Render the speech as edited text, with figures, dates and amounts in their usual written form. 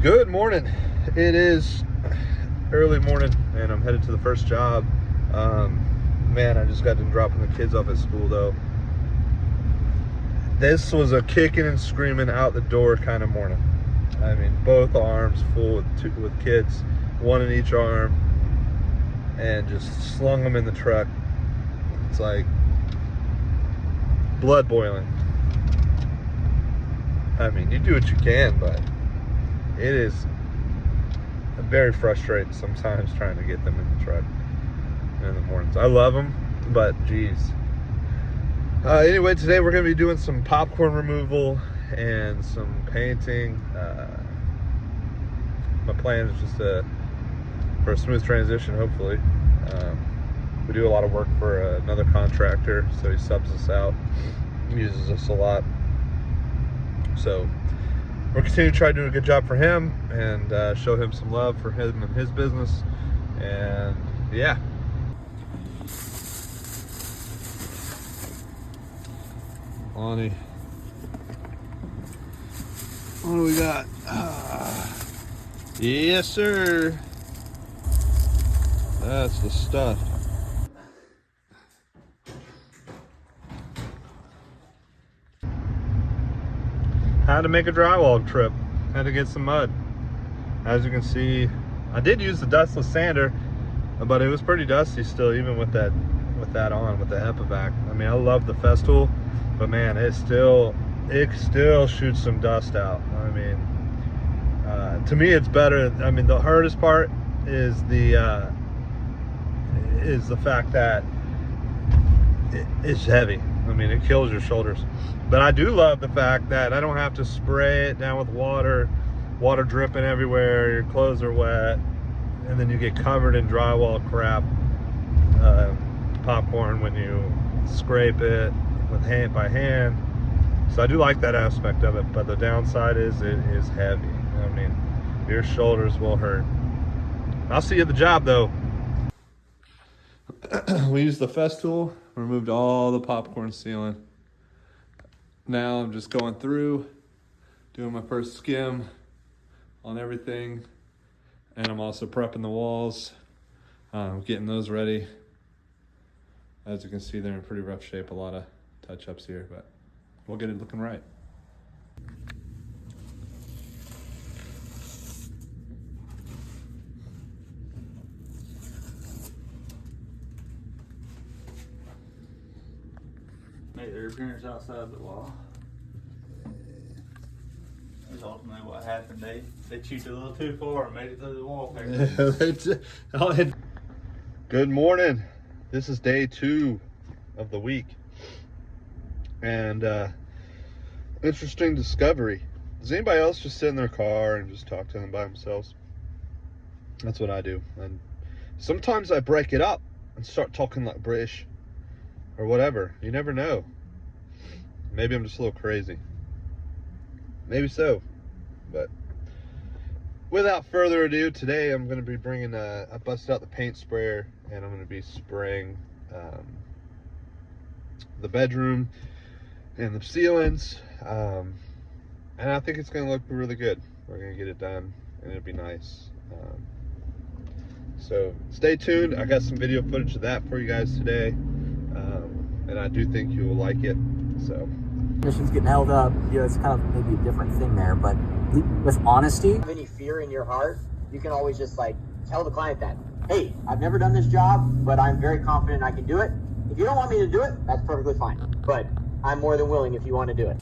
Good morning. It is early morning and I'm headed to the first job. Man, I just got done dropping the kids off at school though. This was a kicking and screaming out the door kind of morning. I mean, both arms full with kids, one in each arm, and just slung them in the truck. It's like blood boiling. I mean, you do what you can, but it is very frustrating sometimes trying to get them in the truck in the mornings. I love them, but geez. Anyway, today we're going to be doing some popcorn removal and some painting. My plan is just for a smooth transition, hopefully. We do a lot of work for another contractor, so he subs us out, uses us a lot. So we're continuing to try to do a good job for him and show him some love for him and his business. And yeah. Lonnie, what do we got? Yes, sir. That's the stuff. Had to make a drywall trip. Had to get some mud. As you can see, I did use the dustless sander, but it was pretty dusty still, even with that on, with the Epivac. I mean, I love the Festool, but man, it still shoots some dust out. I mean, to me, it's better. I mean, the hardest part is the fact that it's heavy. I mean, it kills your shoulders. But I do love the fact that I don't have to spray it down with water dripping everywhere, your clothes are wet, and then you get covered in drywall crap, popcorn when you scrape it by hand. So I do like that aspect of it, but the downside is it is heavy. I mean, your shoulders will hurt. I'll see you at the job though. We used the Festool, removed all the popcorn sealing. Now I'm just going through, doing my first skim on everything, and I'm also prepping the walls, getting those ready. As you can see, they're in pretty rough shape, a lot of touch-ups here, but we'll get it looking right. Made their appearance outside the wall. That's ultimately what happened. They chewed a little too far and made it through the wallpaper. Good morning. This is day 2 of the week. And interesting discovery. Does anybody else just sit in their car and just talk to them by themselves? That's what I do. And sometimes I break it up and start talking like British or whatever. You never know. Maybe I'm just a little crazy. Maybe so. But without further ado, today I'm going to be bringing I busted out the paint sprayer and I'm going to be spraying the bedroom and the ceilings. And I think it's going to look really good. We're going to get it done and it'll be nice. So stay tuned. I got some video footage of that for you guys today. And I do think you will like it. So Mission's getting held up, you know, it's kind of maybe a different thing there, but with honesty, if you have any fear in your heart, you can always just like tell the client that, hey, I've never done this job, but I'm very confident I can do it. If you don't want me to do it, that's perfectly fine, but I'm more than willing if you want to do it.